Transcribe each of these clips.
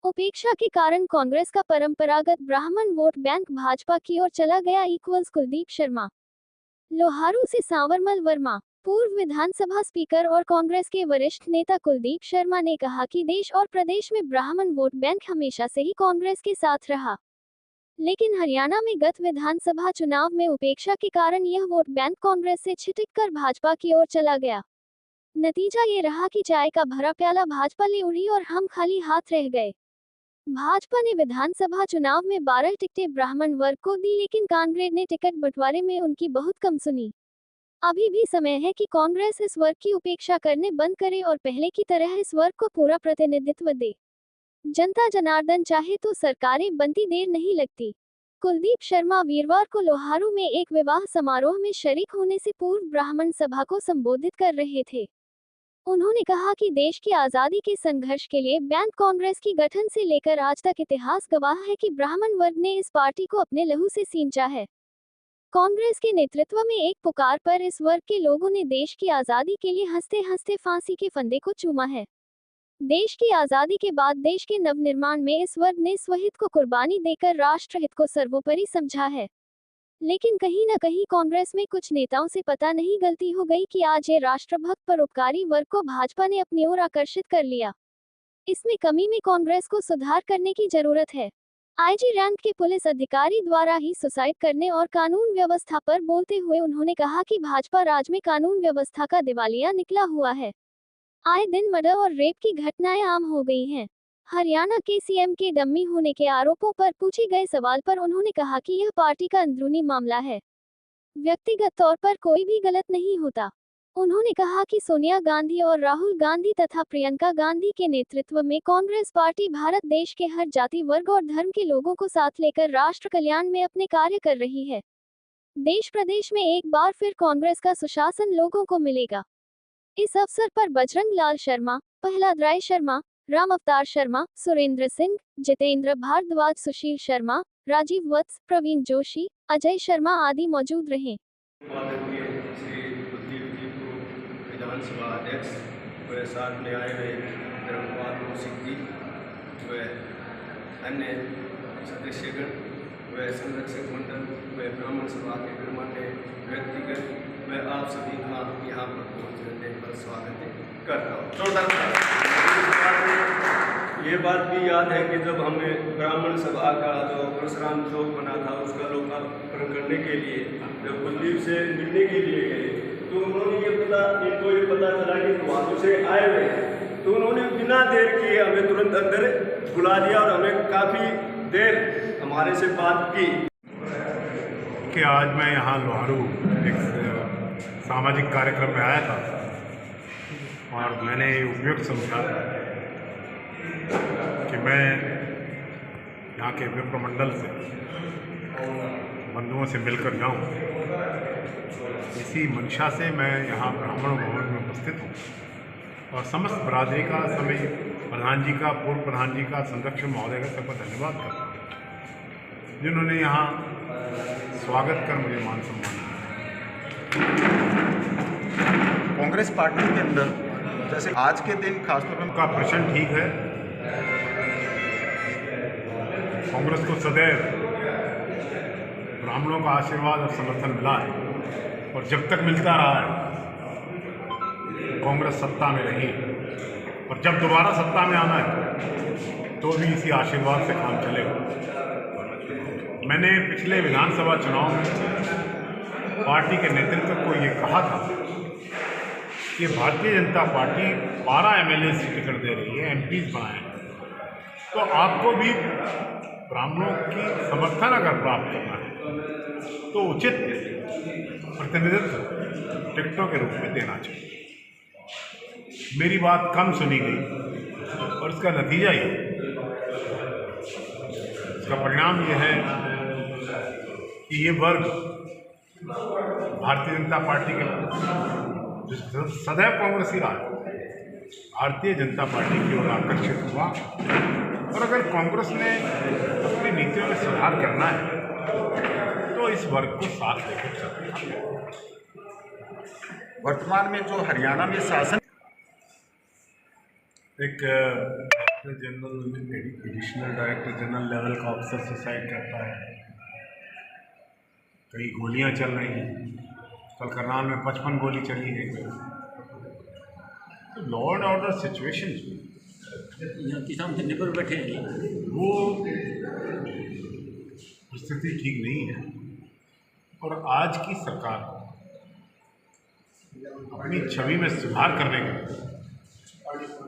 उपेक्षा के कारण कांग्रेस का परंपरागत ब्राह्मण वोट बैंक भाजपा की ओर चला गया। कुलदीप शर्मा। लोहारू से सांवरमल वर्मा। पूर्व विधानसभा स्पीकर और कांग्रेस के वरिष्ठ नेता कुलदीप शर्मा ने कहा कि देश और प्रदेश में ब्राह्मण वोट बैंक हमेशा से ही कांग्रेस के साथ रहा, लेकिन हरियाणा में गत विधानसभा चुनाव में उपेक्षा के कारण यह वोट बैंक कांग्रेस से छिटककर भाजपा की ओर चला गया। नतीजा ये रहा कि चाय का भरा प्याला भाजपा ले उड़ी और हम खाली हाथ रह गए। भाजपा ने विधानसभा चुनाव में 12 टिकटें ब्राह्मण वर्ग को दी, लेकिन कांग्रेस ने टिकट बंटवारे में उनकी बहुत कम सुनी। अभी भी समय है कि कांग्रेस इस वर्ग की उपेक्षा करने बंद करे और पहले की तरह इस वर्ग को पूरा प्रतिनिधित्व दे। जनता जनार्दन चाहे तो सरकारें बनती देर नहीं लगती। कुलदीप शर्मा वीरवार को लोहारू में एक विवाह समारोह में शरीक होने से पूर्व ब्राह्मण सभा को संबोधित कर रहे थे। उन्होंने कहा कि देश की आजादी के संघर्ष के लिए बैंक कांग्रेस की गठन से लेकर आज तक इतिहास गवाह है कि ब्राह्मण वर्ग ने इस पार्टी को अपने लहू से सींचा है। कांग्रेस के नेतृत्व में एक पुकार पर इस वर्ग के लोगों ने देश की आजादी के लिए हंसते हंसते फांसी के फंदे को चूमा है। देश की आजादी के बाद देश के नवनिर्माण में इस वर्ग ने स्वहित को कुर्बानी देकर राष्ट्रहित को सर्वोपरि समझा है। लेकिन कहीं न कहीं कांग्रेस में कुछ नेताओं से पता नहीं गलती हो गई कि आज ये राष्ट्रभक्त परोपकारी वर्ग को भाजपा ने अपनी ओर आकर्षित कर लिया। इसमें कमी में कांग्रेस को सुधार करने की जरूरत है। आईजी रैंक के पुलिस अधिकारी द्वारा ही सुसाइड करने और कानून व्यवस्था पर बोलते हुए उन्होंने कहा कि भाजपा राज में कानून व्यवस्था का दिवालिया निकला हुआ है। आए दिन मर्डर और रेप की घटनाएं आम हो गई हैं। हरियाणा के सीएम के डम्मी होने के आरोपों पर पूछे गए सवाल पर उन्होंने कहा कि यह पार्टी का अंदरूनी मामला है, व्यक्तिगत तौर पर कोई भी गलत नहीं होता। उन्होंने कहा कि सोनिया गांधी और राहुल गांधी तथा प्रियंका गांधी के नेतृत्व में कांग्रेस पार्टी भारत देश के हर जाति वर्ग और धर्म के लोगों को साथ लेकर राष्ट्र कल्याण में अपने कार्य कर रही है। देश प्रदेश में एक बार फिर कांग्रेस का सुशासन लोगों को मिलेगा। इस अवसर पर बजरंग लाल शर्मा, प्रहलाद राय शर्मा, राम अवतार शर्मा, सुरेंद्र सिंह, जितेंद्र भारद्वाज, सुशील शर्मा, राजीव वत्स, प्रवीण जोशी, अजय शर्मा आदि मौजूद रहे। विधानसभा अध्यक्ष व साथ में आए हुए धर्मपाल कौशिक जी व अन्य सदस्यगण व संरक्षक मंडल व ब्राह्मण सभा के गणमान्य व्यक्तिगत व आप सभी का यहाँ पर पहुँचने पर स्वागत करता हूँ। ये बात भी याद है कि जब हमने ब्राह्मण सभा का जो परशुराम चौक बना था उसका लोकार्पण करने के लिए जब कुलदीप से मिलने के लिए गए तो उन्होंने इनको ये पता चला कि वहाँ से आए हुए हैं, तो उन्होंने बिना देर किए हमें तुरंत अंदर बुला दिया और हमें काफ़ी देर हमारे से बात की कि आज मैं यहाँ लोहारू एक सामाजिक कार्यक्रम में आया था और मैंने उपयुक्त समझा कि मैं यहाँ के विप्र मंडल से बंधुओं से मिलकर जाऊँ। इसी मंशा से मैं यहाँ ब्राह्मण भवन में उपस्थित हूँ और समस्त बरादरी का समय प्रधान जी का, पूर्व प्रधान जी का, संरक्षण महोदय का सबका धन्यवाद करता हूँ जिन्होंने यहाँ स्वागत कर मुझे मान सम्मान दिया। कांग्रेस पार्टी के अंदर जैसे आज के दिन खासतौर पर उनका प्रश्न ठीक है। कांग्रेस को सदैव ब्राह्मणों का आशीर्वाद और समर्थन मिला है और जब तक मिलता रहा है कांग्रेस सत्ता में रही और जब दोबारा सत्ता में आना है तो भी इसी आशीर्वाद से काम चलेगा। मैंने पिछले विधानसभा चुनाव में पार्टी के नेतृत्व को ये कहा था कि भारतीय जनता पार्टी 12 एमएलए से टिकट दे रही है, एमपीज बनाए हैं, तो आपको भी ब्राह्मणों की समर्थन अगर प्राप्त करना है तो उचित प्रतिनिधित्व टिकटों के रूप में देना चाहिए। मेरी बात कम सुनी गई और इसका नतीजा ये, इसका परिणाम ये है कि ये वर्ग भारतीय जनता पार्टी के जो सदैव कांग्रेस ही रहा भारतीय जनता पार्टी की ओर आकर्षित हुआ और अगर कांग्रेस ने अपनी नीतियों में सुधार करना है तो इस वर्ग को साथ लेकर चलना है। वर्तमान में जो हरियाणा में शासन एक director general additional director general level का अफसर सुसाइड करता है, कई गोलियां चल रही हैं, कल करनाल में 55 गोली चली है। तो लॉ एंड ऑर्डर सिचुएशन यहाँ किसान धरने पर बैठे हैं, वो स्थिति ठीक नहीं है। और आज की सरकार को अपनी छवि में सुधार करने के लिए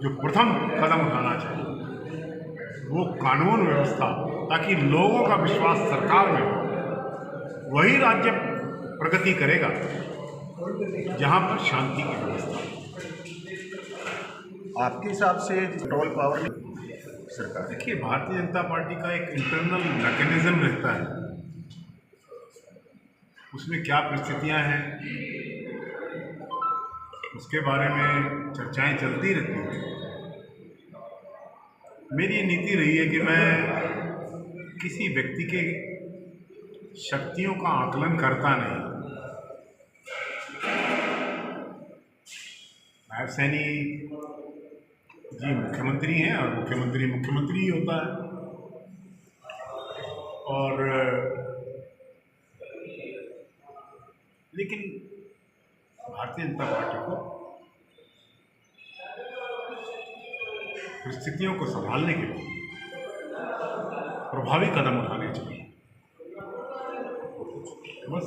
जो प्रथम कदम उठाना चाहिए वो कानून व्यवस्था, ताकि लोगों का विश्वास सरकार में हो। वही राज्य प्रगति करेगा जहां पर शांति की व्यवस्था। आपके हिसाब से कंट्रोल पावर सरकार, देखिए, भारतीय जनता पार्टी का एक इंटरनल मैकेनिज्म रहता है, उसमें क्या परिस्थितियां हैं उसके बारे में चर्चाएं चलती रहती हैं। मेरी ये नीति रही है कि मैं किसी व्यक्ति के शक्तियों का आकलन करता नहीं। नायब सैनी जी मुख्यमंत्री हैं और मुख्यमंत्री ही होता है। और लेकिन भारतीय जनता पार्टी को परिस्थितियों को संभालने के लिए प्रभावी कदम उठाने चाहिए। बस।